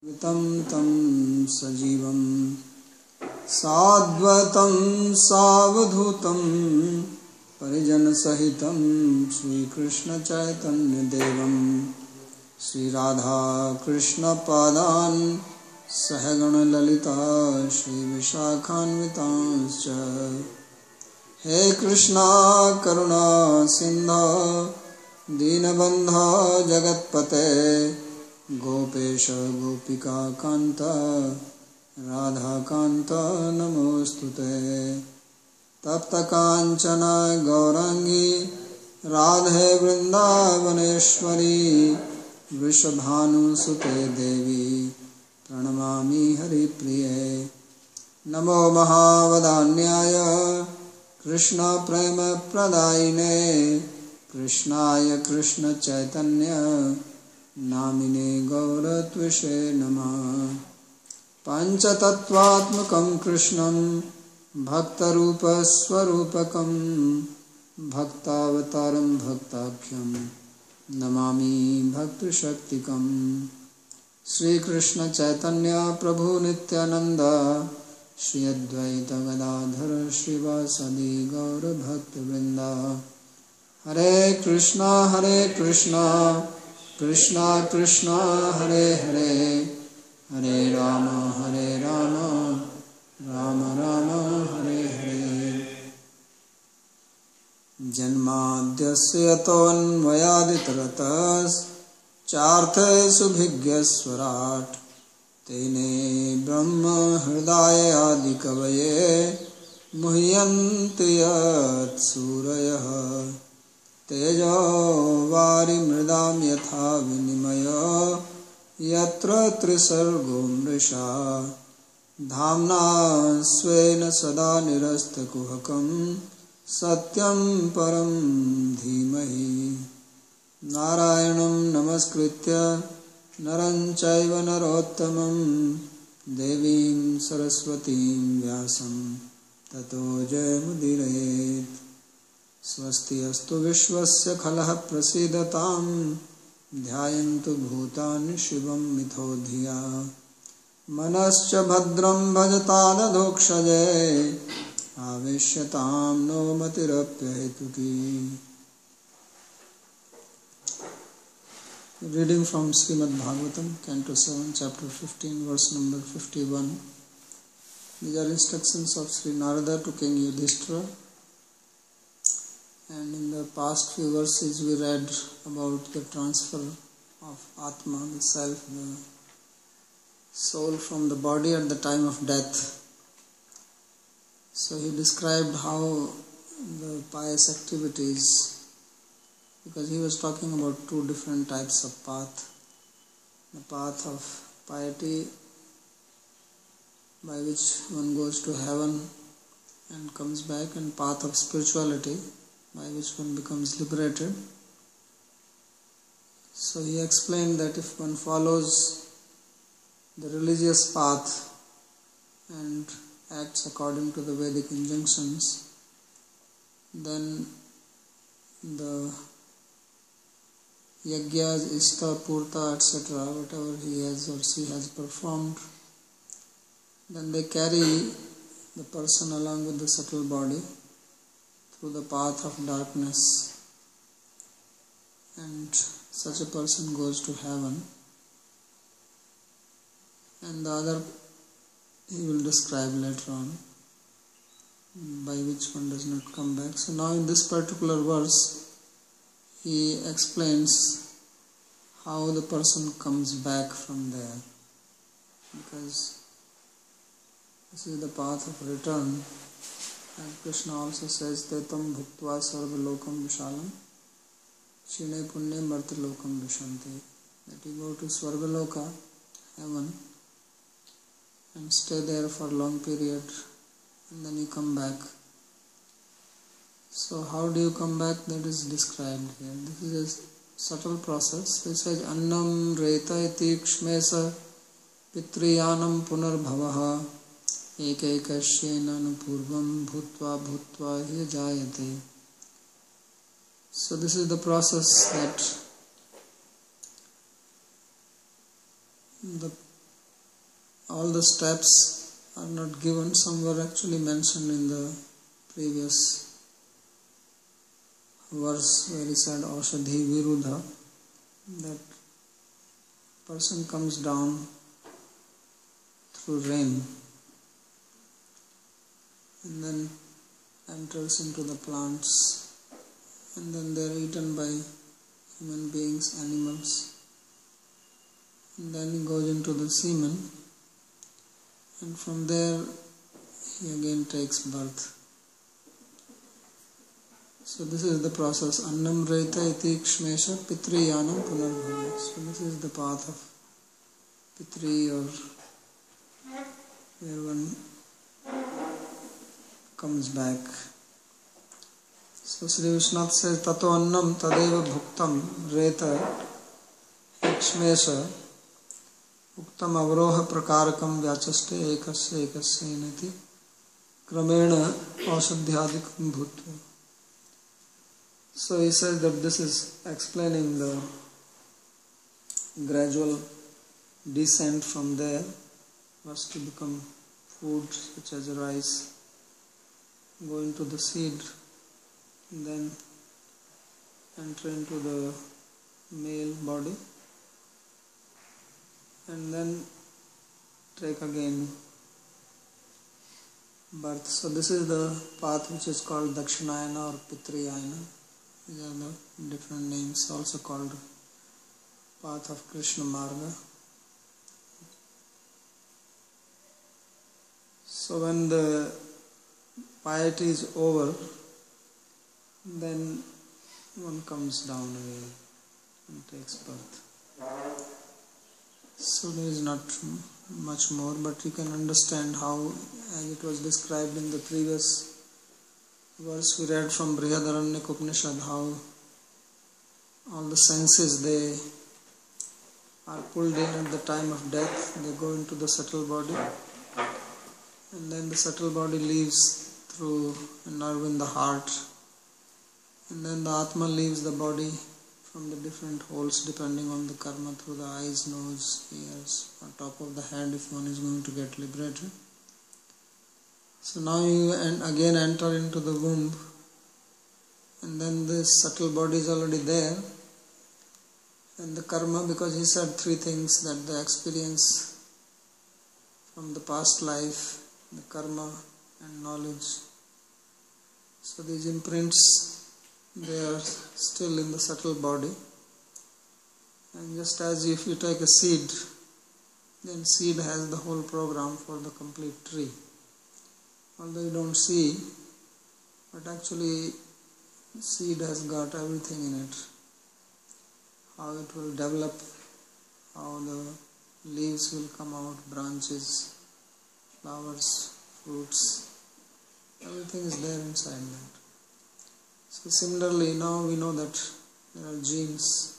तं तं सजीवं साद्वतं सावधूतं परिजनसहितं श्रीकृष्णचैतन्यदेवं श्रीराधाकृष्णपादान् सहगणललिता श्रीविशाखान्वितांश्च। हे कृष्णा करुणा सिन्धो दीनबन्धो जगत्पते गोपेश गोपिका कान्त राधाकान्त नमोस्तुते। तप्त कांचन गौरांगी राधे वृंदावनेश्वरी वृषभानुसुते देवी प्रणमामि हरिप्रिये। नमो महावदान्याय कृष्ण प्रेम प्रदायिने कृष्णाय कृष्ण चैतन्य नामिने गौरत्विषे नमः। पंचतत्वात्मकं कृष्णं भक्तरूपस्वरूपकं भक्तावतारं भक्ताख्यं नमामि भक्तशक्तिकं। श्रीकृष्ण चैतन्य प्रभु नित्यानंद श्री अद्वैत गदाधर श्रीवासदि गौर भक्तवृंद। हरे कृष्णा कृष्णा कृष्णा हरे हरे हरे राम राम राम हरे हरे। जन्माद्यस्य यतोऽन्वयादितरतश्चार्थेषुभिज्ञस्वराट् तेने ब्रह्म हृदय आदिकवये मुह्यन्ति यत्सूरयः। तेजो वारिमृदां यथा विनिमयो यत्र त्रिसर्गो मृषा धाम्ना स्वेन सदा निरस्तकुहकं सत्यं परं धीमहि। नारायणं नमस्कृत्य नरं चैव नरोत्तमं देवीं सरस्वतीं व्यासं ततो जयमुदीरयेत्। स्वस्ति अस्तु विश्वस्य खलः प्रसीदतां ध्यायन्तु भूतानि शिवं मिथो धिया। मनश्च भद्रं भजतादधोक्षजे आवेश्यतां no मतिरप्यहेतुकी। Reading from Srimad Bhagavatam, Canto 7, Chapter 15, verse number 51. These are instructions of Sri Narada to King Yudhishthira. And in the past few verses we read about the transfer of Atma, the self, the soul from the body at the time of death. So he described how the pious activities, because he was talking about two different types of path. The path of piety, by which one goes to heaven and comes back, and path of spirituality, by which one becomes liberated. So he explained that if one follows the religious path and acts according to the Vedic injunctions, then the yagyas, ishta, purta, etc., whatever he has or she has performed, then they carry the person along with the subtle body through the path of darkness, and such a person goes to heaven. And the other he will describe later on, by which one does not come back. So now in this particular verse he explains how the person comes back from there, because this is the path of return. And Krishna also says, Tetam bhuktva sarvalokam vishalam shine punye martalokam vishanti. That you go to Svargaloka, heaven, and stay there for a long period, and then you come back. So how do you come back? That is described here. This is a subtle process. He says, Annam reta iti kshmesa pitriyanam punarbhavaha ekekashyena nupurvam bhutva bhutva hi jayate. So this is the process that the all the steps are not given. Some were actually mentioned in the previous verse where he said Aushadhi Virudha, that person comes down through rain and then enters into the plants, and then they are eaten by human beings, animals, and then he goes into the semen, and from there he again takes birth. So this is the process. Annam Reta iti Kshmesha Pitri Yanam Punarbhava. So this is the path of Pitri, or where one comes back. So Sri Vishnath says, Tato Annam Tadeva Bhuktam Reta Kshmesha Uktam Avroha Prakarakam Vyachaste Ekasya Ekasya Niti Kramena Aushadhyadikam Bhutva. So he says that this is explaining the gradual descent from there, first to become food such as rice, go into the seed, and then enter into the male body, and then take again birth. So this is the path which is called Dakshinayana or Pitriyayana. These are the different names, also called path of Krishna Marga. So when the piety is over, then one comes down again and takes birth. So there is not much more, but you can understand how, as it was described in the previous verse we read from Brihadaranyaka Upanishad, how all the senses, they are pulled in at the time of death. They go into the subtle body, and then the subtle body leaves through a nerve in the heart, and then the Atma leaves the body from the different holes depending on the karma, through the eyes, nose, ears, on top of the head if one is going to get liberated. So now you again enter into the womb, and then this subtle body is already there, and the karma, because he said three things, that the experience from the past life, the karma and knowledge. So these imprints, they are still in the subtle body, and just as if you take a seed, then seed has the whole program for the complete tree. Although you don't see, but actually seed has got everything in it. How it will develop, how the leaves will come out, branches, flowers, fruits, everything is there inside that. So similarly, now we know that there are genes,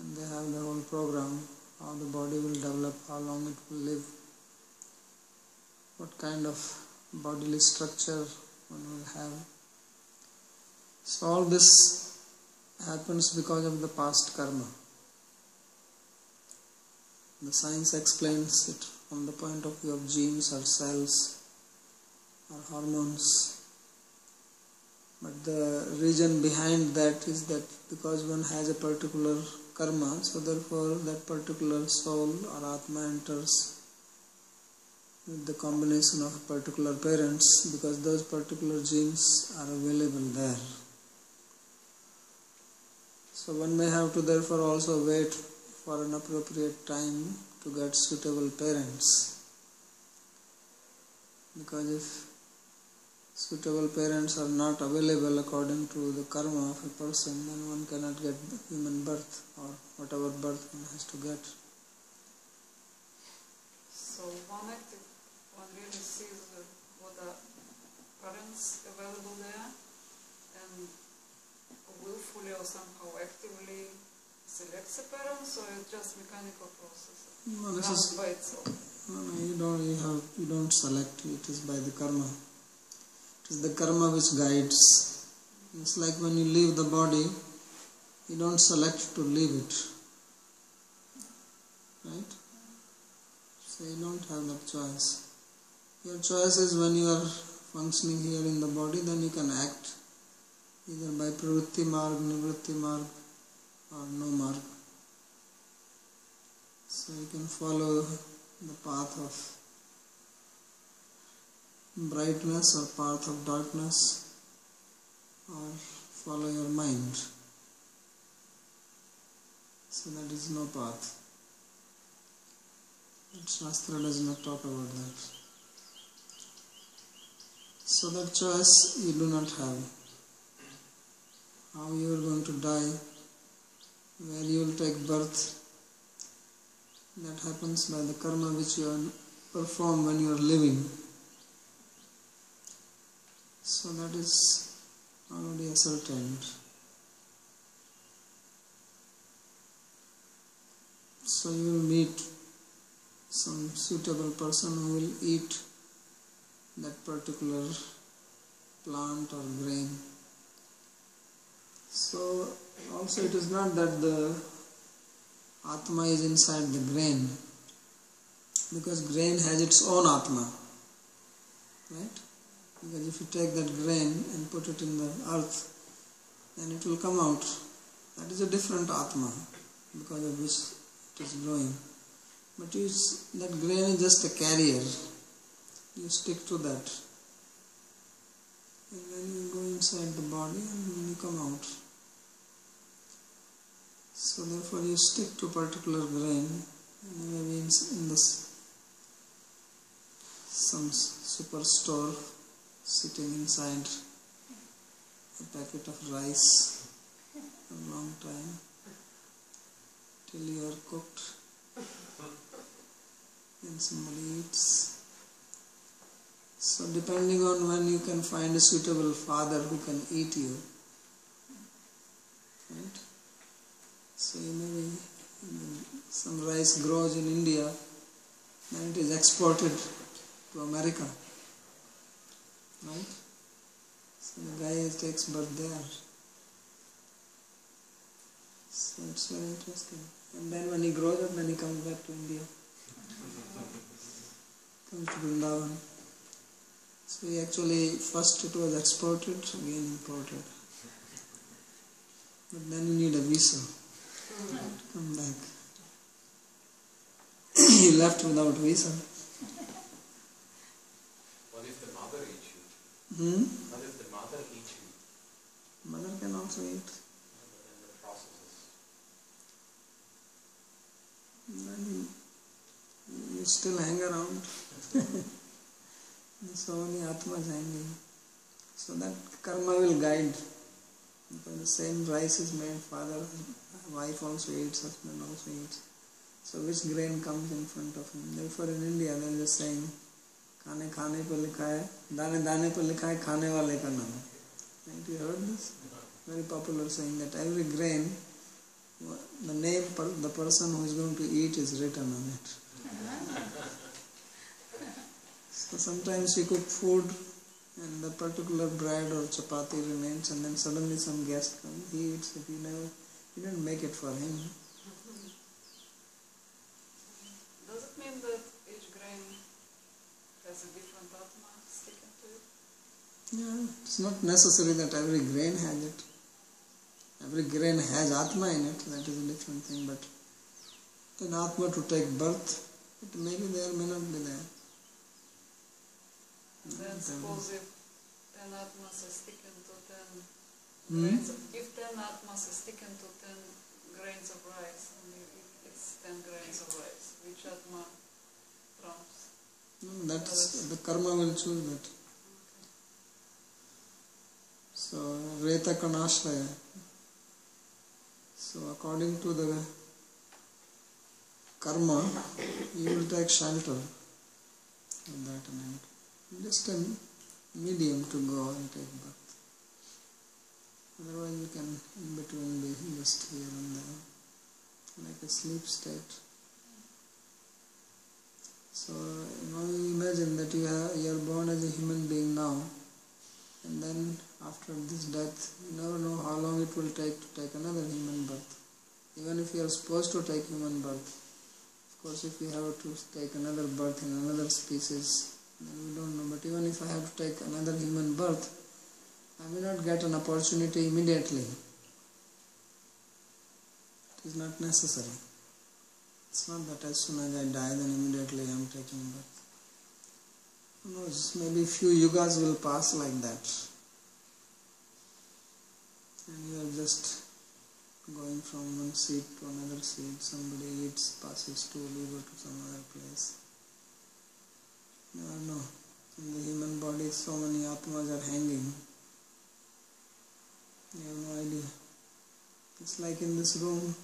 and they have the whole program, how the body will develop, how long it will live, what kind of bodily structure one will have. So all this happens because of the past karma. The science explains it from the point of view of genes or cells or hormones. But the reason behind that is that because one has a particular karma, so therefore that particular soul or Atma enters with the combination of particular parents, because those particular genes are available there. So one may have to therefore also wait for an appropriate time to get suitable parents, because if suitable parents are not available according to the karma of a person, then one cannot get human birth or whatever birth one has to get. So one really sees what are parents available there, and willfully or somehow actively selects a parents, or it's just mechanical process? No, this is by itself. No, you don't select. It is by the karma. It is the karma which guides. It's like when you leave the body, you don't select to leave it, right? So you don't have that choice. Your choice is when you are functioning here in the body, then you can act either by pravritti marg, nivritti marg or no marg. So you can follow the path of brightness or path of darkness, or follow your mind. So that is no path. But Shastra does not talk about that. So that choice you do not have. How you are going to die, where you will take birth, that happens by the karma which you perform when you are living. So that is already ascertained. So you will meet some suitable person who will eat that particular plant or grain. So also it is not that the Atma is inside the grain, because grain has its own Atma, right? Because if you take that grain and put it in the earth, then it will come out. That is a different Atma, because of which it is growing. But that grain is just a carrier. You stick to that. And then you go inside the body and then you come out. So therefore you stick to particular grain, and maybe in some superstore, sitting inside a packet of rice a long time till you are cooked and somebody eats. So depending on when you can find a suitable father who can eat you, right? So you maybe some rice grows in India, then it is exported to America, right? So the guy takes birth there. So it's very interesting. And then when he grows up, then he comes back to India, comes to Vrindavan. So he actually, first it was exported, again imported. But then you need a visa to come back. He left without visa. What if the mother eats you? What if the mother eats you? Mother can also eat. And the processes. Then you still hang around. So many Atmas hanging. So that karma will guide. Because the same rice is made, father, wife also eats, husband also eats. So which grain comes in front of him? Therefore in India there is a saying, खाने खाने पर लिखा है, दाने दाने पर लिखा है खाने वाले का नाम. Right? You heard this? Very popular saying that every grain, the name the person who is going to eat is written on it. So sometimes you cook food and the particular bread or chapati remains, and then suddenly some guest comes, he eats it, you didn't make it for him. Does it mean that each grain has a different Atma sticking to it? Yeah, it's not necessary that every grain has it. Every grain has Atma in it, that is a different thing, but an Atma to take birth, it may be there, may not be there. Then suppose if 10 Atmas are sticking to 10 grains, if 10 Atmas are sticking to 10 grains of rice, and it's 10 grains of rice, which Atma trumps? No, that's the karma will choose that. So, Reta Kanashraya. So, according to the karma, you will take shelter of that amount. Just a medium to go and take birth. Otherwise, you can in between be just here and there, like a sleep state. So, you imagine that you are born as a human being now, and then after this death, you never know how long it will take to take another human birth. Even if you are supposed to take human birth, of course, if we have to take another birth in another species, then we don't know. But even if I have to take another human birth, I may not get an opportunity immediately. It is not necessary. It's not that as soon as I die, then immediately I am taking birth. Who knows, maybe few yugas will pass like that. And you are just going from one seat to another seat. Somebody eats, passes stool, you go to some other place. You never know. In the human body, so many atmas are hanging. You have no idea. It's like in this room,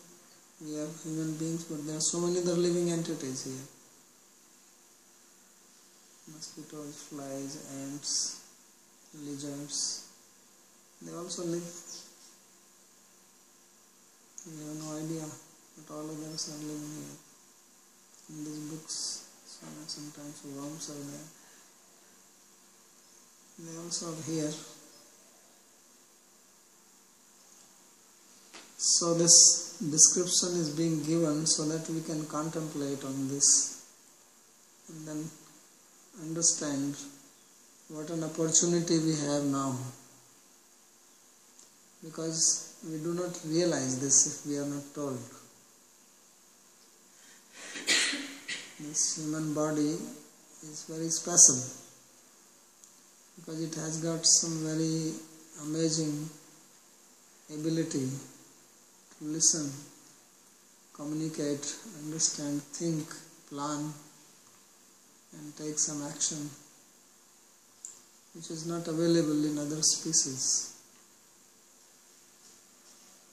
we are human beings, but there are so many other living entities here. Mosquitoes, flies, ants, lizards, they also live. We have no idea, but all of us are living here. In these books, sometimes worms are there. They also are here. So this description is being given so that we can contemplate on this and then understand what an opportunity we have now. Because we do not realize this if we are not told. This human body is very special because it has got some very amazing ability to listen, communicate, understand, think, plan, and take some action which is not available in other species.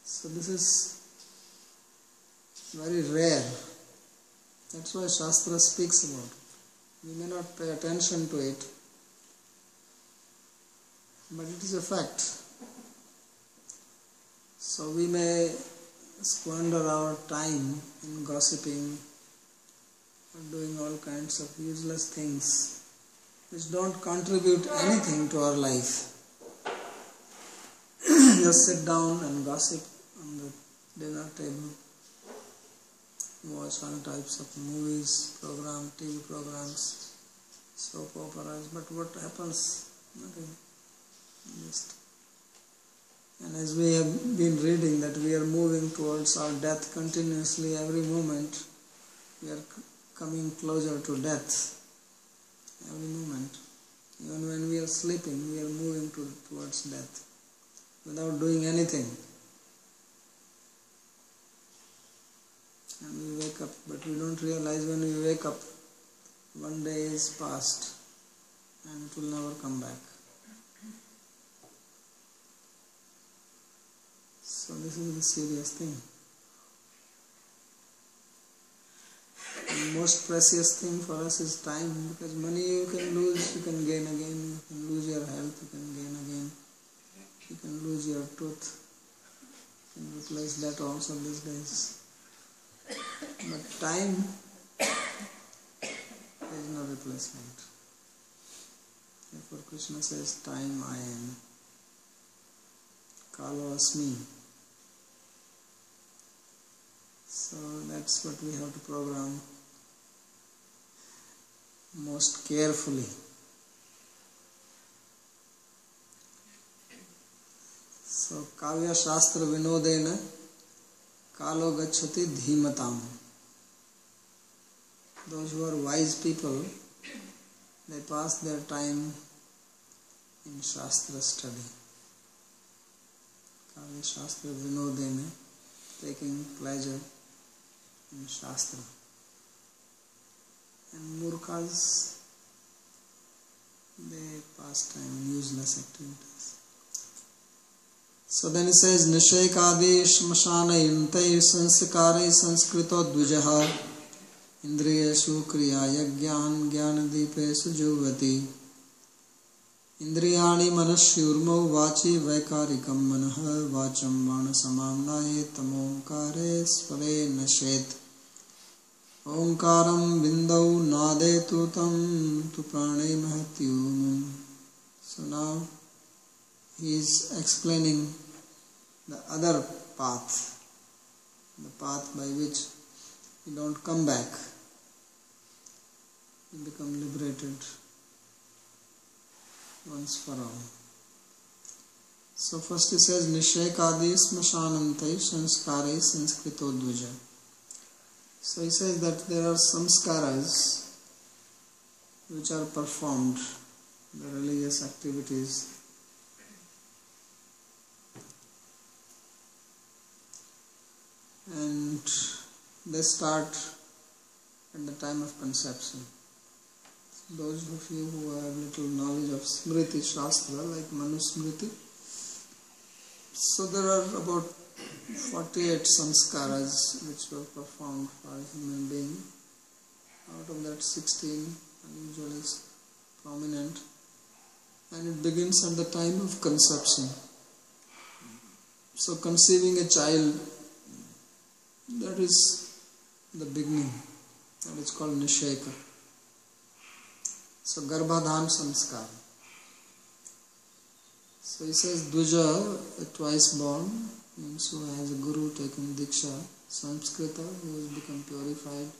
So this is very rare. That's why Shastra speaks about it. We may not pay attention to it, but it is a fact. So we may squander our time in gossiping or doing all kinds of useless things which don't contribute anything to our life. Just sit down and gossip on the dinner table, watch all types of movies, TV programs, soap operas, but what happens? Nothing. And as we have been reading that we are moving towards our death continuously, every moment we are coming closer to death. Every moment. Even when we are sleeping, we are moving towards death without doing anything. And we wake up, but we don't realize when we wake up, one day is past and it will never come back. So this is the serious thing. The most precious thing for us is time, because money you can lose, you can gain again. You can lose your health, you can gain again. You can lose your tooth, you can replace that also these days. But time is no replacement. Therefore Krishna says, time I am. Kalo asmi. So that's what we have to program most carefully. So Kavya Shastra Vinodena Kalo Gachati Dhimatam. Those who are wise people, they pass their time in Shastra study. Kavya Shastra Vinodena, taking pleasure in Shastra. And Murkhas, they pass time in useless activities. So then he says, Nishekadi Shmashana Yuntai Sanskare Sanskrito Dvijaha Indriyeshu Kriya Yagyan Gyanadipesu Juvati Indriyani Manashyurmo Vachi Vaikarikam Manaha Vacham Vana Samamnaye Tamomkare Svare Nashet Omkaram Bindau Nade Tutam Tu Prane Mahatyumam. So now he is explaining the other path, the path by which we don't come back. you become liberated once for all. So first he says, Nishekadi smashanantai sanskare sanskrito dvija. So he says that there are samskaras which are performed, the religious activities. And they start at the time of conception. Those of you who have little knowledge of Smriti Shastra, like Manusmriti, so there are about 48 samskaras which were performed for a human being. Out of that, 16 are usually prominent, and it begins at the time of conception. So conceiving a child, that is the beginning. That is called Nisheka. So Garbhadhan Samskar. So he says Dvija, a twice born, means who has a guru taken Diksha, Samskrita, who has become purified.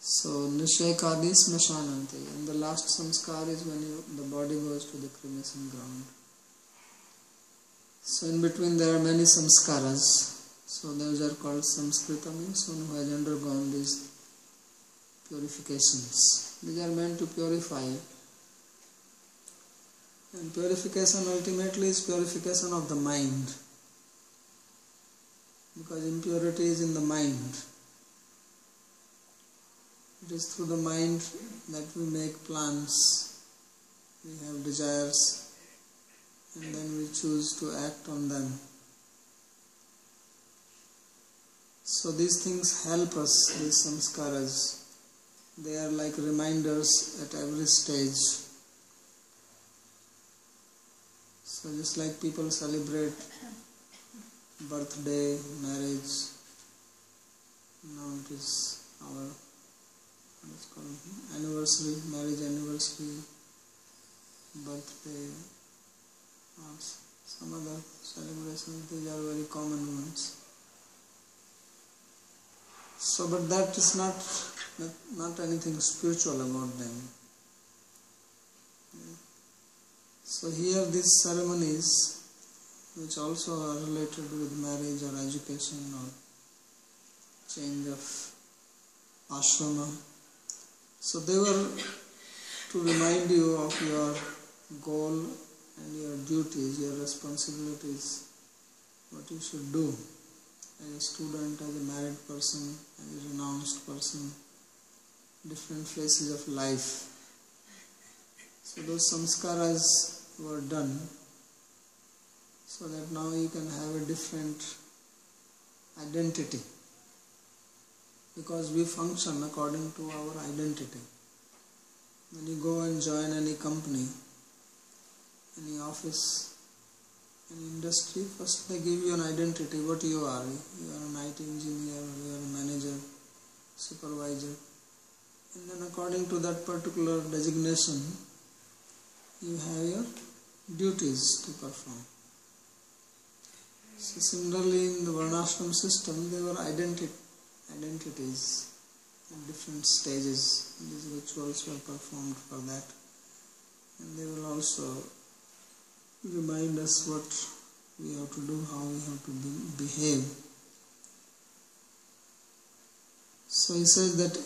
So Nishekadi Smashanante. And the last Samskar is when the body goes to the cremation ground. So in between there are many Samskaras. So those are called Samskrita, means one who has undergone these purifications. These are meant to purify. And purification ultimately is purification of the mind. Because impurity is in the mind. It is through the mind that we make plans. We have desires, and then we choose to act on them. So these things help us, these samskaras. They are like reminders at every stage. So just like people celebrate birthday, marriage, now it is our anniversary, marriage anniversary, birthday, or some other celebrations, these are very common ones. So, but that is not anything spiritual about them. So here these ceremonies, which also are related with marriage or education or change of ashrama, so they were to remind you of your goal and your duties, your responsibilities, what you should do as a student, as a married person, as a renounced person, different phases of life. So those samskaras were done so that now you can have a different identity, because we function according to our identity. When you go and join any company, any office, any industry, first they give you an identity, what you are. You are an IT engineer, you are a manager, supervisor. And then according to that particular designation, you have your duties to perform. So similarly in the Varnashram system, there were identities at different stages. These rituals were performed for that. And they will also remind us what we have to do, how we have to behave. So he says that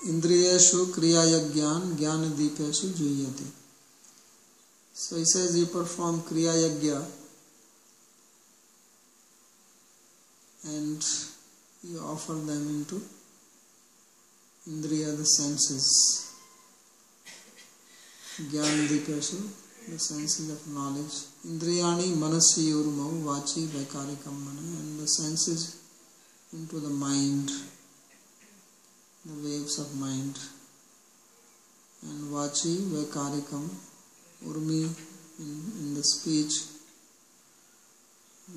Indriyeshu Kriyaya Gyan Gyana Deepeshu Juyate. So he says you perform Kriya Yagya and you offer them into Indriya, the senses. Gyan Deepeshu, the senses of knowledge. Indriyani Manasi Urmau Vachi Vaikarikam Mana, and the senses into the mind, the waves of mind. And Vachi Vaikarikam, Urmi in the speech.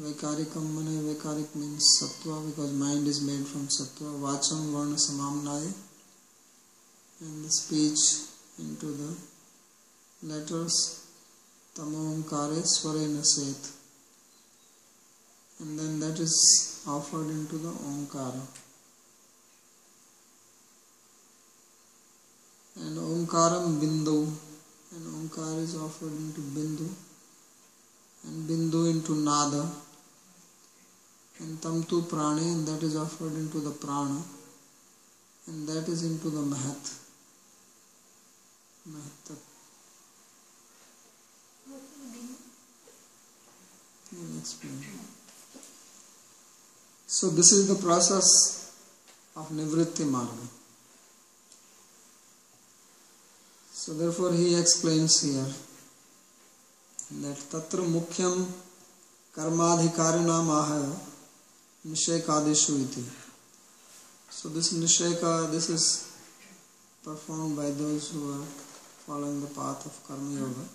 Vaikarikam Mana, Vaikarik means Sattva, because mind is made from Sattva. Vacham Varna Samamnaya, and the speech into the letters Tamomkare Swarena Set, and then that is offered into the Omkara. and Omkaram Bindu, and Omkar is offered into Bindu, and Bindu into Nada, and Tamtu Prani, and that is offered into the Prana, and that is into the Mahat. I'll explain. So this is the process of Nivritti Marga. So therefore he explains here that Tatra Mukhyam Karmadhikarinam Ahaya Nishekadishu iti. So this Nisheka, this is performed by those who are following the path of Karma Yoga.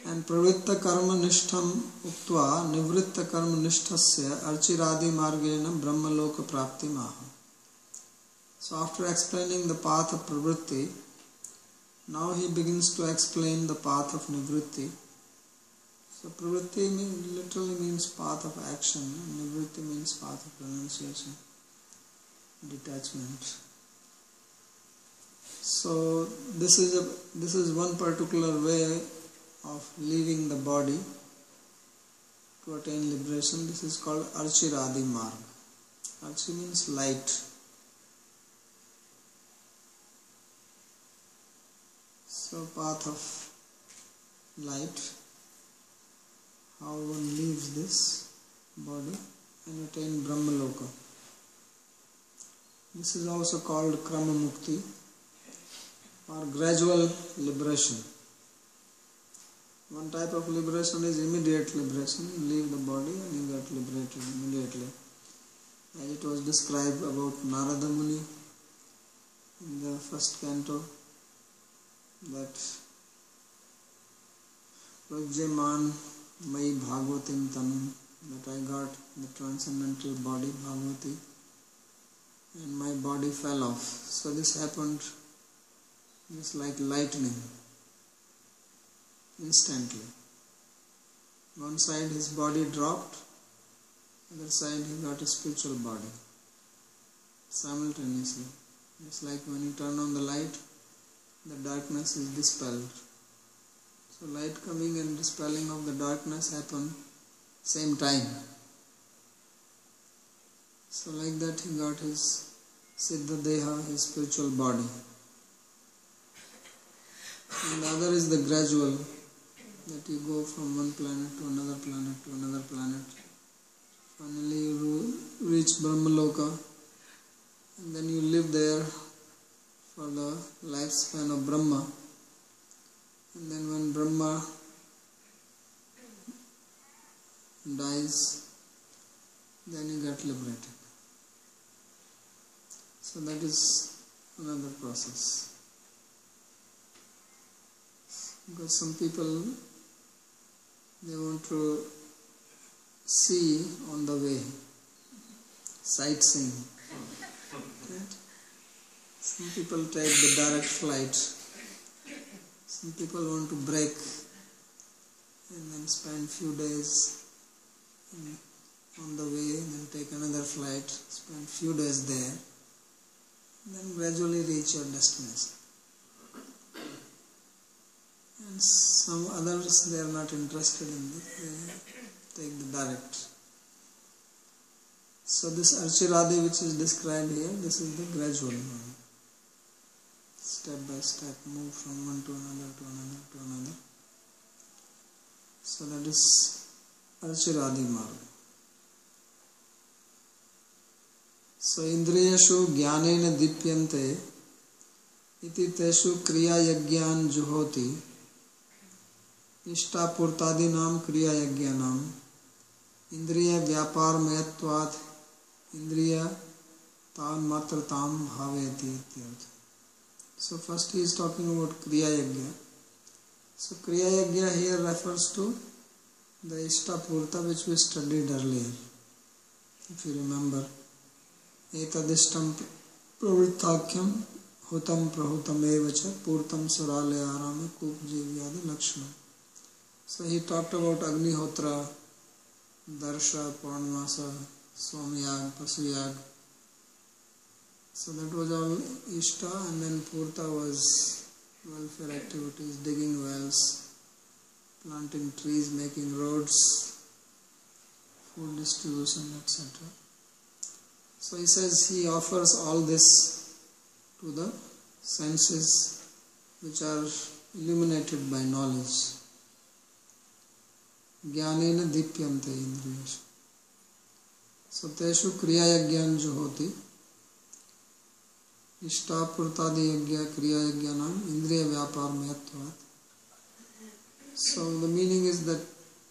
And Pravritta Karma Nishtham Uktva Nivritta Karma Nishthasya Archiradi Margena Brahma Loka Prapti Maha. So after explaining the path of Pravritti, now he begins to explain the path of Nivritti. So Pravritti literally means path of action, and Nivritti means path of renunciation, detachment. So this is one particular way of leaving the body to attain liberation. This is called Archiradi Marg. Archi means light. So path of light, how one leaves this body and attain Brahmaloka. This is also called Krama Mukti or gradual liberation. One type of liberation is immediate liberation. You leave the body and you get liberated immediately. As it was described about Narada Muni in the first canto, that Prajyaman Mai Bhagavatim Tanum, that I got the transcendental body Bhagavati and my body fell off. So this happened just like lightning, instantly. One side his body dropped, other side he got a spiritual body simultaneously. It's like when you turn on the light, the darkness is dispelled. So light coming and dispelling of the darkness happen same time. So like that he got his Siddha Deha, his spiritual body. And the other is the gradual, that you go from one planet to another planet to another planet. Finally you reach Brahmaloka, and then you live there for the lifespan of Brahma. And then when Brahma dies, then you get liberated. So that is another process. Because some people, they want to see on the way, sightseeing. Right? Some people take the direct flight. Some people want to break and then spend few days on the way, then take another flight, spend few days there, then gradually reach your destination. And some others, they are not interested in this, they take the direct. So this Archiradi which is described here, this is the gradual one. Step by step, move from one to another, to another, to another. So that is Archiradi Marga. So Indriyashu Jnanena Dipyante iti teshu kriya yagyan juhoti Ishta Purtadinam kriya yagyanam Indriya Vyapar Mayatvat Indriya Tan Matratam Bhaveti ityartha. So first he is talking about Kriya Yagya. So Kriya Yagya here refers to the Ishtapurta which we studied earlier. If you remember, Etadishtam Pravrittakyam Hutam Prahutam Evacha Purtam Surale Arame Kupjivyadi Lakshanam. So he talked about Agnihotra, Darsha, Purnamasa, Somyag, Pasuyag, So that was all Ishta, and then Purta was welfare activities, digging wells, planting trees, making roads, food distribution, etc. So he says he offers all this to the senses which are illuminated by knowledge. Jnanena dipyante indriyashu. So teshu kriya yajnan jo hoti, ishta purtadi yajna kriya yajnanam indriya vyapar mayatvat. So the meaning is that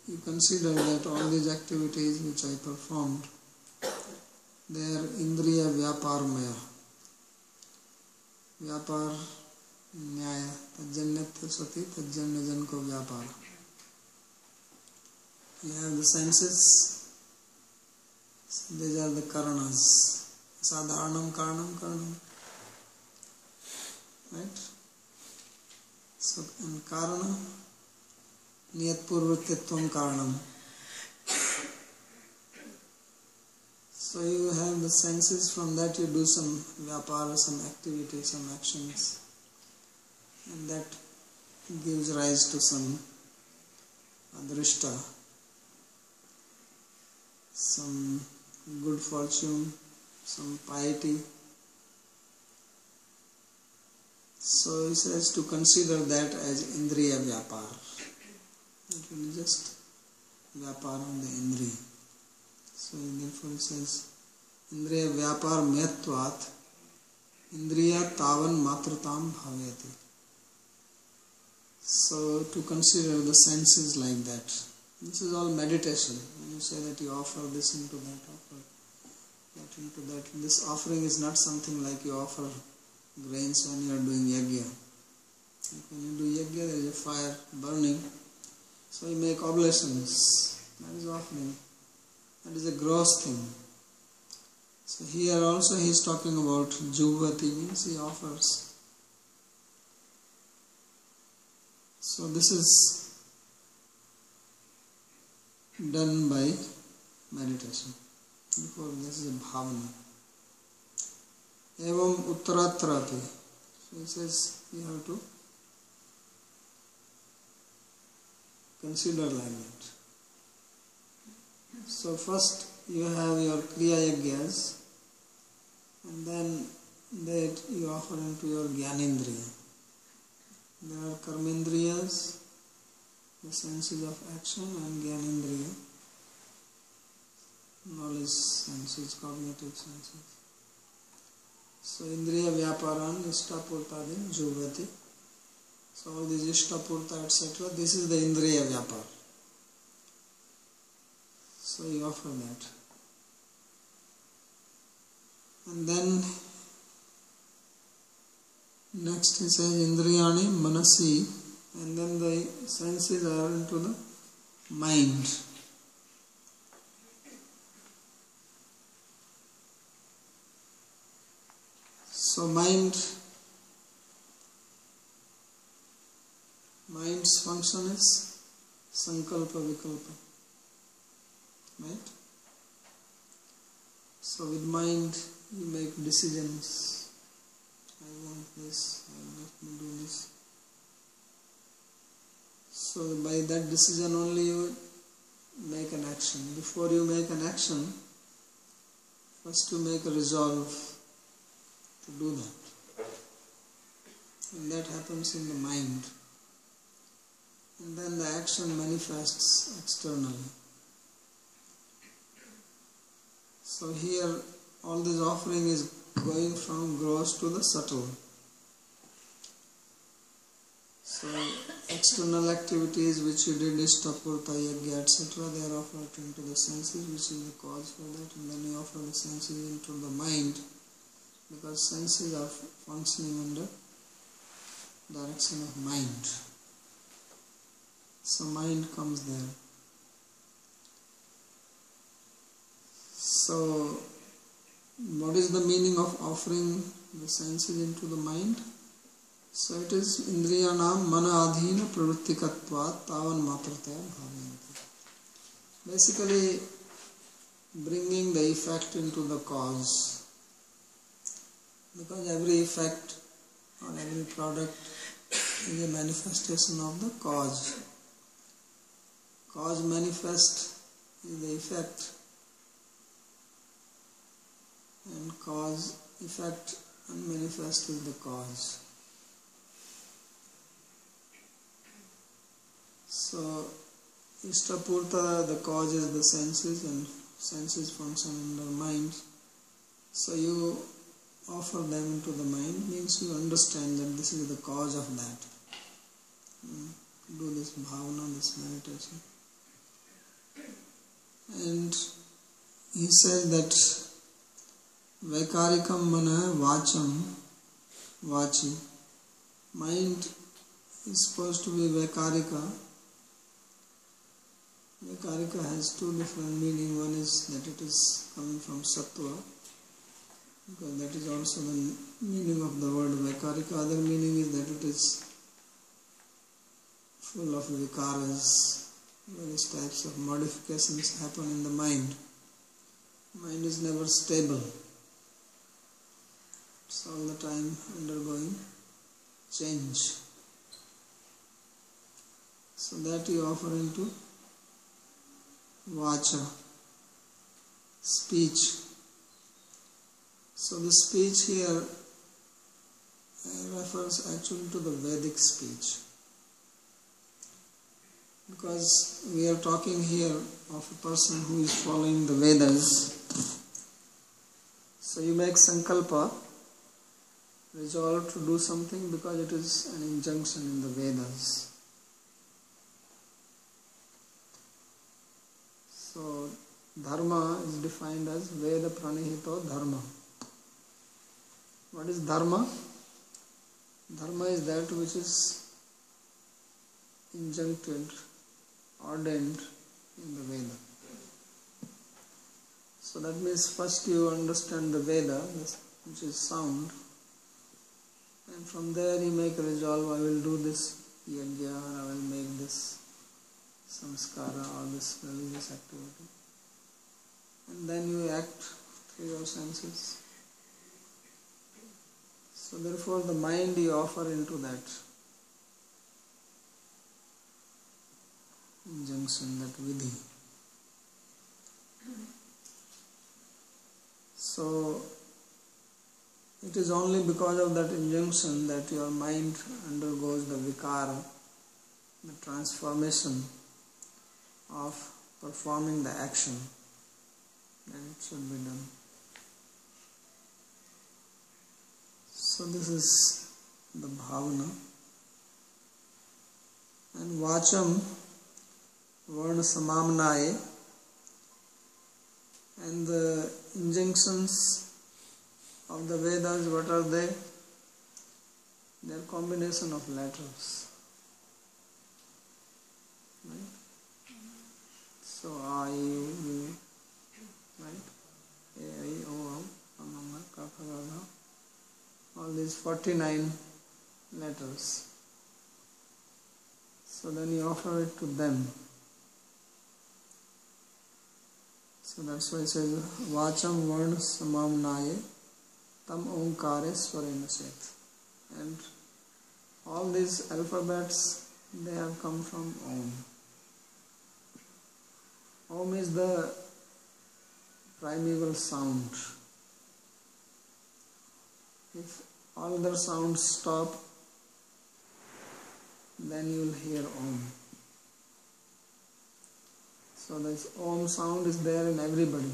you consider that all these activities which I performed, they are indriya vyapar maya. Vyapar nyaya, tajjanyatya sati tajjanya janko vyapara. You have the senses, these are the karanas. Sadharanam karanam karanam. Right? So, and karana, niyat purvatitvam karanam. So you have the senses, from that you do some vyapara, some activity, some actions, and that gives rise to some adrishta, some good fortune, some piety. So he says to consider that as indriya vyapar. It will just vyapar on the indriya. So therefore he says indriya vyapar mayatvat indriya tavan matratam bhavyati. So to consider the senses like that. This is all meditation. When you say that you offer this into that, offer that into that. This offering is not something like you offer grains when you are doing yajna. Like when you do yajna, there is a fire burning. So you make oblations. That is offering. That is a gross thing. So here also he is talking about juvati, means he offers. So this is done by meditation. Therefore this is a bhavana. Evam uttaratrapi. So he says you have to consider like that. So first you have your kriya yajnas, and then that you offer into your jnanendriya. There are karmendriyas, the senses of action, and jnanendriya, knowledge senses, cognitive senses. So indriya vyaparan, ishtapurtadin, juvati. So all these ishtapurta, etc., this is the indriya vyapar. So you offer that. And then next he says indriyani manasi, and then the senses are into the mind. So mind's function is sankalpa vikalpa. Right? So with mind you make decisions. I want this, I want to do this. So by that decision only you make an action. Before you make an action, first you make a resolve to do that. And that happens in the mind. And then the action manifests externally. So here all this offering is going from gross to the subtle. So external activities which you did, ishtapurta, yajna, etc., they are offered into the senses, which is the cause for that, and then you offer the senses into the mind, because senses are functioning under direction of mind. So mind comes there. So what is the meaning of offering the senses into the mind? So it is indriyanam mana adhina pravrittikatvat tavan matrataya bhavanti. Basically bringing the effect into the cause. Because every effect or every product is a manifestation of the cause. Cause manifest is the effect, and cause, effect, unmanifest is the cause. So, Ishtapurta, the cause is the senses, and senses function under mind. So you offer them to the mind, means you understand that this is the cause of that. Do this bhavana, this meditation. And he says that Vaikarikam mana vacham vachi. Mind is supposed to be Vaikarika. Vaikarika has two different meanings. One is that it is coming from Sattva, because that is also the meaning of the word Vaikarika. Other meaning is that it is full of vikaras, various types of modifications happen in the mind. Mind is never stable. It's all the time undergoing change. So that you offer into vacha, speech. So the speech here refers actually to the Vedic speech, because we are talking here of a person who is following the Vedas. So you make sankalpa, resolve to do something because it is an injunction in the Vedas. So dharma is defined as Veda pranihito dharma. What is dharma? Dharma is that which is injuncted, ordained in the Veda. So that means first you understand the Veda, which is sound, and from there you make a resolve, I will do this yajna, or I will make this samskara or this religious activity. And then you act through your senses. So therefore the mind you offer into that injunction, that vidhi. So it is only because of that injunction that your mind undergoes the vikara, the transformation of performing the action that it should be done. So this is the bhavana. And vacham varna samamnaye, and the injunctions of the Vedas, what are they? They are combination of letters. Right? So I, U, right? A, I, O, Am, Kapha, Gada. All these 49 letters. So then you offer it to them. So that's why it says Vacham Varna Samamnaye Tam Omkare Swarena Set. And all these alphabets, they have come from Om. Om is the primeval sound. If all other sounds stop, then you will hear Om. So this Om sound is there in everybody.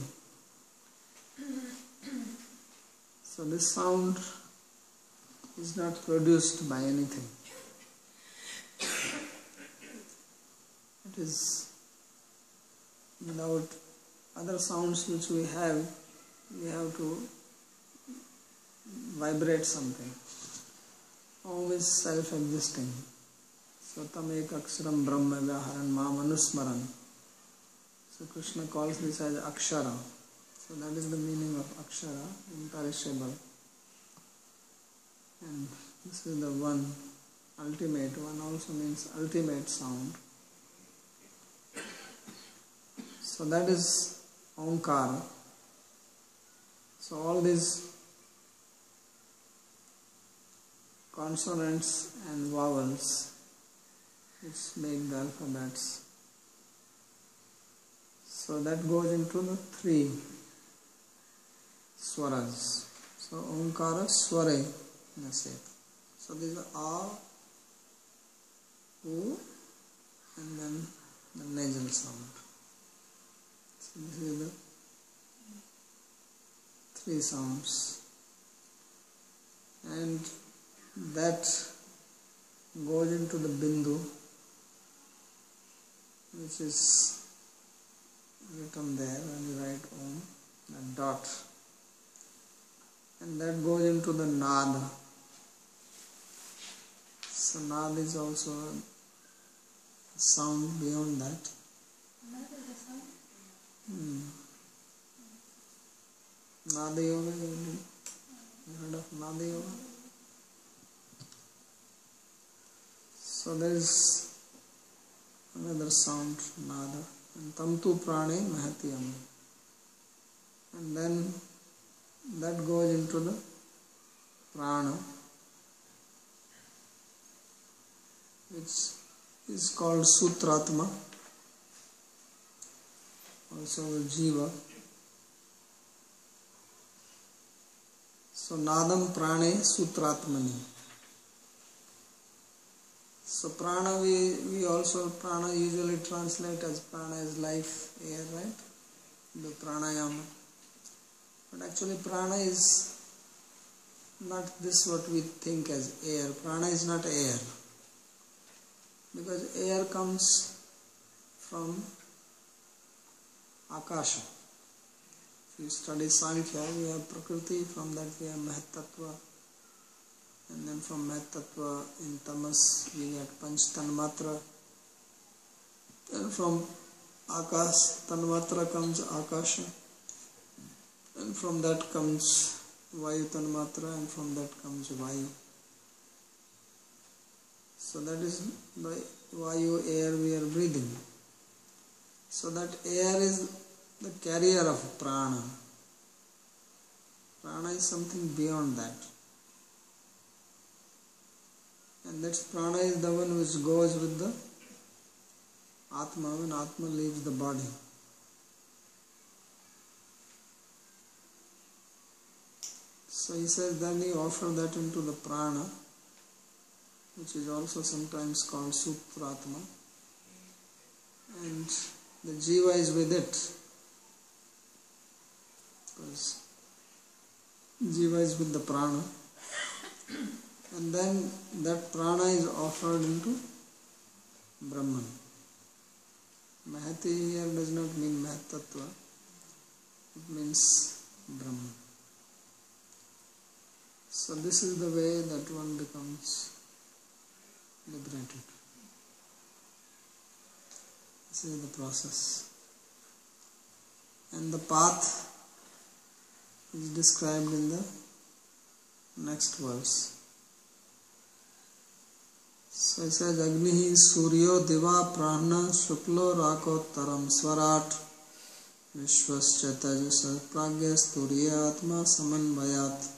So this sound is not produced by anything. It is without other sounds which we have to vibrate something. Om is self-existing. So tam ek aksharam brahma vyaharan mam anusmaran. So Krishna calls this as akshara. So that is the meaning of akshara, imperishable. And this is the one, ultimate. One also means ultimate sound. So that is Omkara. So all these consonants and vowels which make the alphabets. So that goes into the 3 swaras. So Omkara Sware Naset. So these are A, U, and then the nasal sound. So this is the 3 sounds. And that goes into the Bindu, which is written there when you write Om, a dot. And that goes into the Nad. So Nad is also a sound beyond that. Nad is a sound? Nada Yoga, you heard of Nada Yoga? So there is another sound, Nada. And Tamtu Prane Mahatiyam. And then that goes into the Prana, which is called Sutratma, also Jiva. So Nadam Prane Sutratmani. So Prana we also, Prana usually translate as Prana is life, air, right? The Pranayama. But actually Prana is not this what we think as air. Prana is not air. Because air comes from Akasha. If you study Sankhya, we have Prakriti, from that we have Mahatattva. And then from Mahatattva in Tamas we get Panch Tanmatra. And from Akash, Tanmatra comes Akasha. And from that comes Vayu Tanmatra, and from that comes Vayu. So that is the Vayu, air we are breathing. So that air is the carrier of Prana. Prana is something beyond that. And that Prana is the one which goes with the Atma when Atma leaves the body. So he says then he offered that into the Prana, which is also sometimes called Sutratma. And the Jiva is with it. Because Jiva is with the Prana. And then that Prana is offered into Brahman. Mahati here does not mean Mahatattva. It means Brahman. So this is the way that one becomes liberated. This is the process. And the path is described in the next verse. So it says, Agnihi Suryo Diva Prana Shuklo Rakottaram Swarat Vishwascha Tajasa Pragyas Turiya Atma Samanvayat.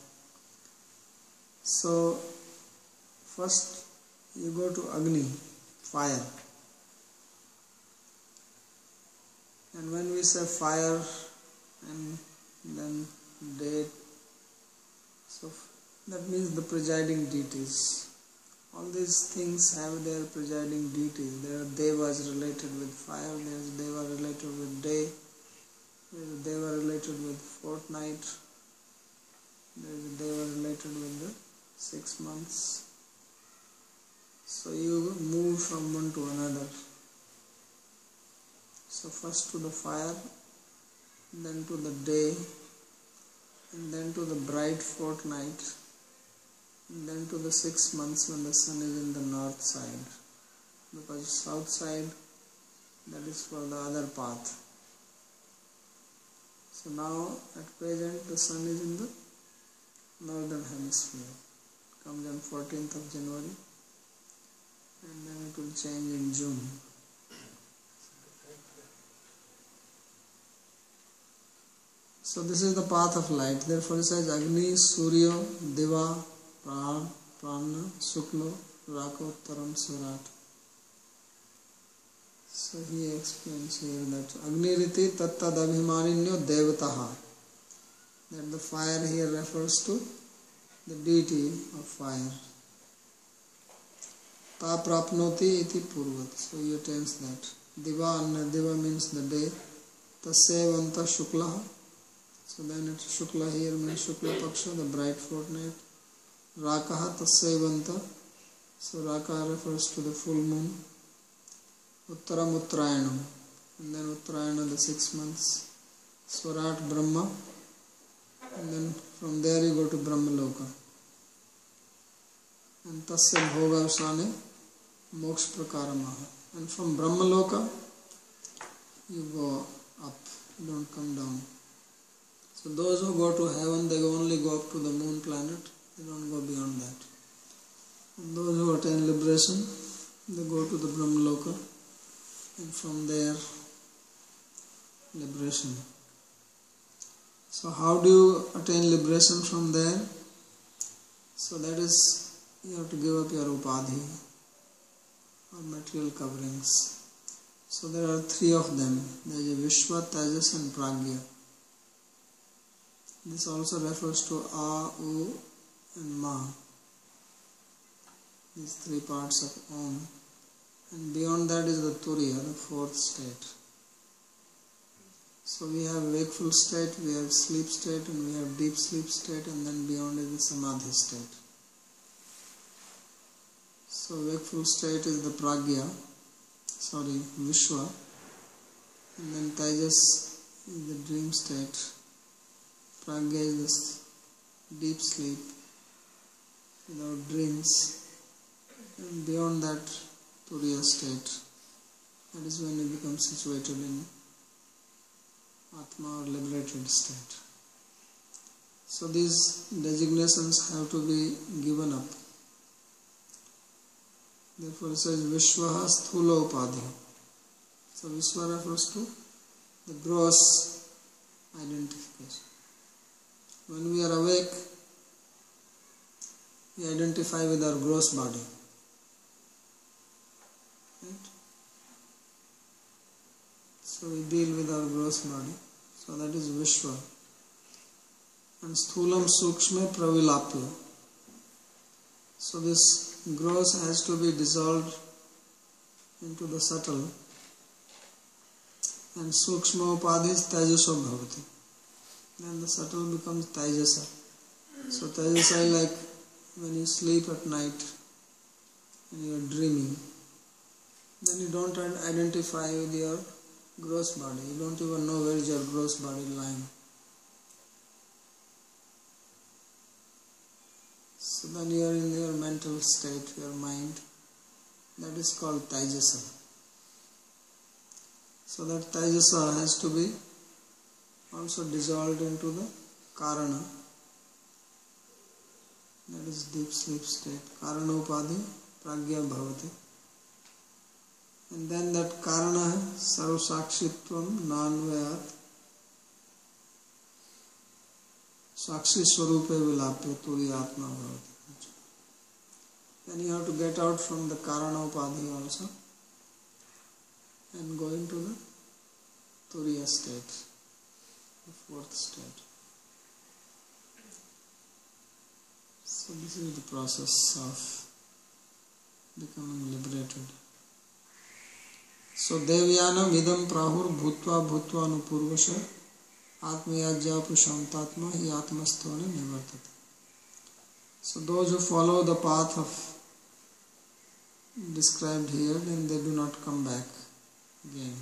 So first you go to Agni, fire. And when we say fire and then date, so that means the presiding deities. All these things have their presiding deities. There are devas related with fire, there is deva related with day, there is deva related with fortnight, there is deva related with the 6 months. So you move from one to another. So first to the fire, then to the day, and then to the bright fortnight, and then to the 6 months when the sun is in the north side. Because south side, that is for the other path. So now at present the sun is in the northern hemisphere. Comes on 14th of January, and then it will change in June. So this is the path of light. Therefore it says Agni, Surya, Diva, Prana Suklo Rakottaram Surat. So he explains here that Agniriti Tattad Abhimaninyo Devataha. That the fire here refers to the deity of fire. Ta prapnoti iti purvat. So he attains that. Diva anna diva means the day. Tasyevanta shukla. So then it's shukla here means shukla paksha, the bright fortnight. Rakaha tasyevanta. So Raka refers to the full moon. Uttaram Uttarayanam. And then Uttarayana, the 6 months. Swarat Brahma. And then from there you go to Brahmaloka. And Tasya Bhogavsane Moksha Prakaramaha. And from Brahmaloka you go up, you don't come down. So those who go to heaven, they only go up to the moon planet, they don't go beyond that. And those who attain liberation, they go to the Brahmaloka, and from there liberation. So how do you attain liberation from there? So that is, you have to give up your upadhi or material coverings. So there are 3 of them. There is a Vishwa, Tejas and Pragya. This also refers to A, U and Ma. These 3 parts of Om. And beyond that is the Turiya, the 4th state. So we have wakeful state, we have sleep state, and we have deep sleep state, and then beyond is the Samadhi state. So wakeful state is the Pragya, Vishwa, and then Tejas is the dream state. Pragya is the deep sleep without dreams, and beyond that Turiya state. That is when you become situated in Atma or liberated state. So these designations have to be given up. Therefore it says Vishwaha Sthula Upadhi. So Vishwa refers to the gross identification. When we are awake, we identify with our gross body. Right? So we deal with our gross body. So that is Vishwa. And Sthulam Sukshma Pravilapya. So this gross has to be dissolved into the subtle. And Sukshma Upadhis Tejaso Bhavati. Then the subtle becomes Tejasa. So Tejasa is like when you sleep at night and you are dreaming. Then you don't identify with your gross body. You don't even know where is your gross body lying. So then you are in your mental state, your mind. That is called Tejasa. So that Tejasa has to be also dissolved into the Karana. That is deep sleep state. Karana Upadhi Pragya Bhavati. And then that Karana Sarvasakshitvam Nanvayat Sakshi Swarupe Vilapya Turiyatma Bhavati. Then you have to get out from the Karana Upadhi also and go into the Turiya state, the 4th state. So this is the process of becoming liberated. So Devyanam idam prahur bhutva bhutva anupurvasha atmayajya shantatma hi atmasthvane nivartate. So those who follow the path of described here, then they do not come back again.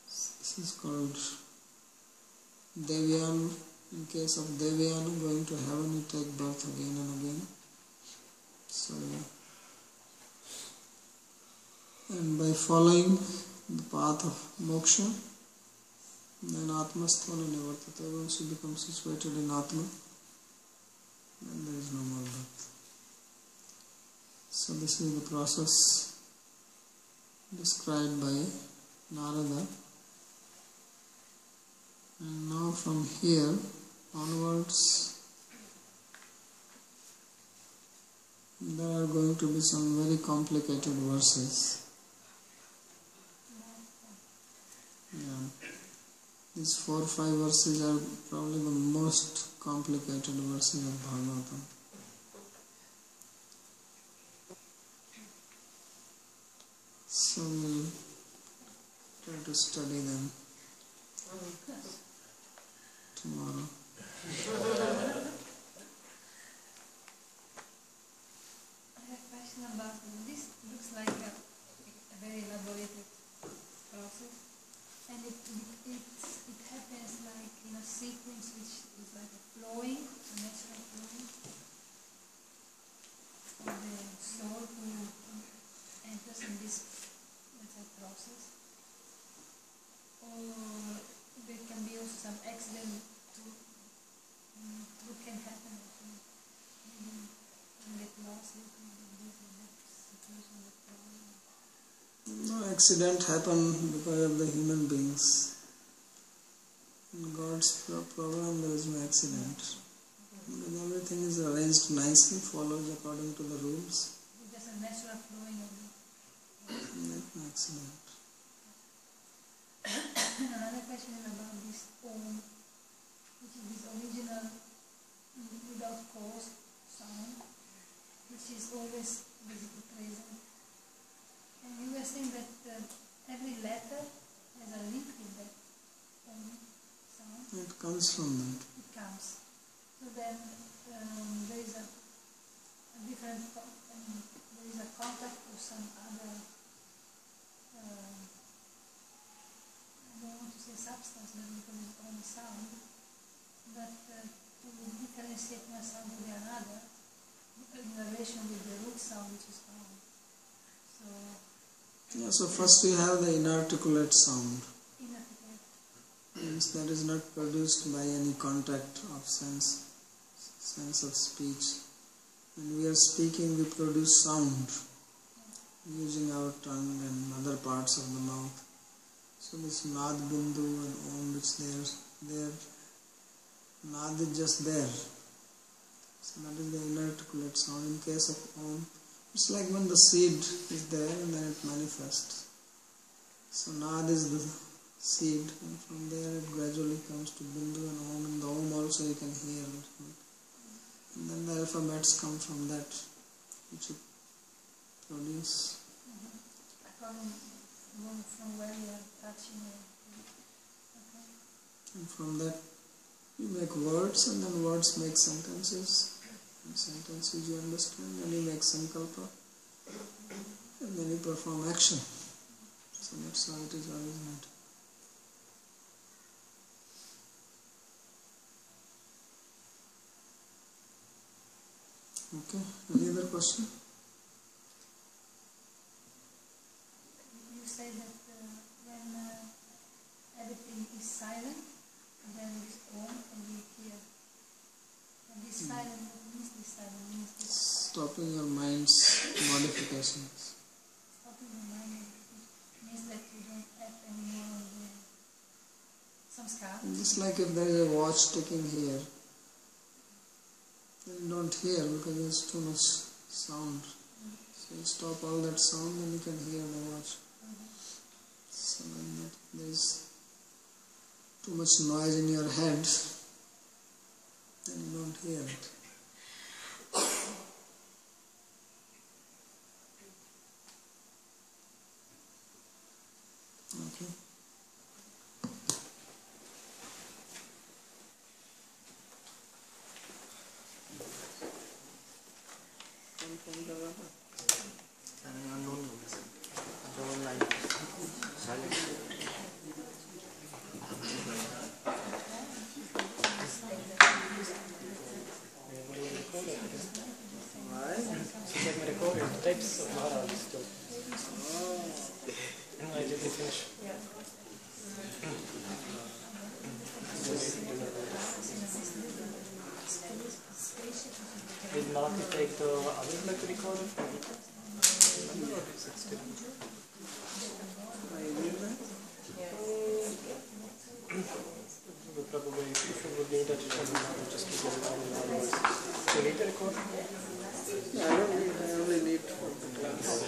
This is called Devyana. In case of Devyana, going to heaven, you take birth again and again. So, and by following the path of moksha, then Atmasthvana Nivartate. Once you become situated in Atma, then there is no more birth. So this is the process described by Narada. And now from here onwards, there are going to be some very complicated verses. Yeah. These 4 or 5 verses are probably the most complicated verses of Bhagavatam. So we'll try to study them tomorrow. I have a question about this. Looks like a very elaborated process, and it happens like in a sequence which is like a flowing, a natural flowing of the soul who enters in this, let's say, process. Or there can be also some accident what can happen actually. Maybe you get lost in this and that situation, that problem. No accident happen because of the human beings. In God's program there is no accident. Because everything is arranged nicely, follows according to the rules. It's just a natural flowing of it. No accident. Another question is about this Om, which is this original without cause sound, which is always basically present. And you were saying that every letter has a link with that Om sound. It comes from that. It comes. So then there is a different, there is a contact with some other, I don't want to say substance, but because it's only sound, but to differentiate one sound with another in relation with the root sound which is found. So, Yeah, so first you have the inarticulate sound. inarticulate. Means that is not produced by any contact of sense of speech. When we are speaking, we produce sound using our tongue and other parts of the mouth. So this Nad Bindu and Om which there, Nad is just there. So that is the inarticulate sound. In case of Om, it's like when the seed is there and then it manifests. So Nad is the seed, and from there it gradually comes to Bindu and Om. In the Om also you can hear it. And then the alphabets come from that, which it produce. From where you are touching it. Okay. And from that you make words, and then words make sentences. And sentences you understand, and you make sankalpa. And then you perform action. So that's how it is originated. Okay, any other question? You say that when everything is silent, then this Om can be here. And this silent, what means this silent? Means this Stopping your mind's modifications. stopping the mind means that you don't have any more of the samskara. Just like if there is a watch ticking here, then you don't hear because there is too much sound. So you stop all that sound, then you can hear the watch. So when there is too much noise in your head, then you don't hear it. Okay. Tapes of Maharaj still. And I didn't finish. Did Malaki take the other like recorder? Probably if you would be in touch with need to record? Yeah, I don't need, I only need for the class.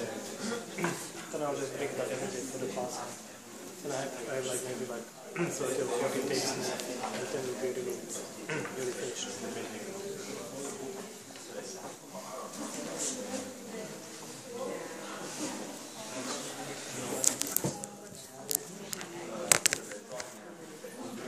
Then I'll just bring that image for the class. And I have like maybe like 30 or 40 takes more, and then it will be really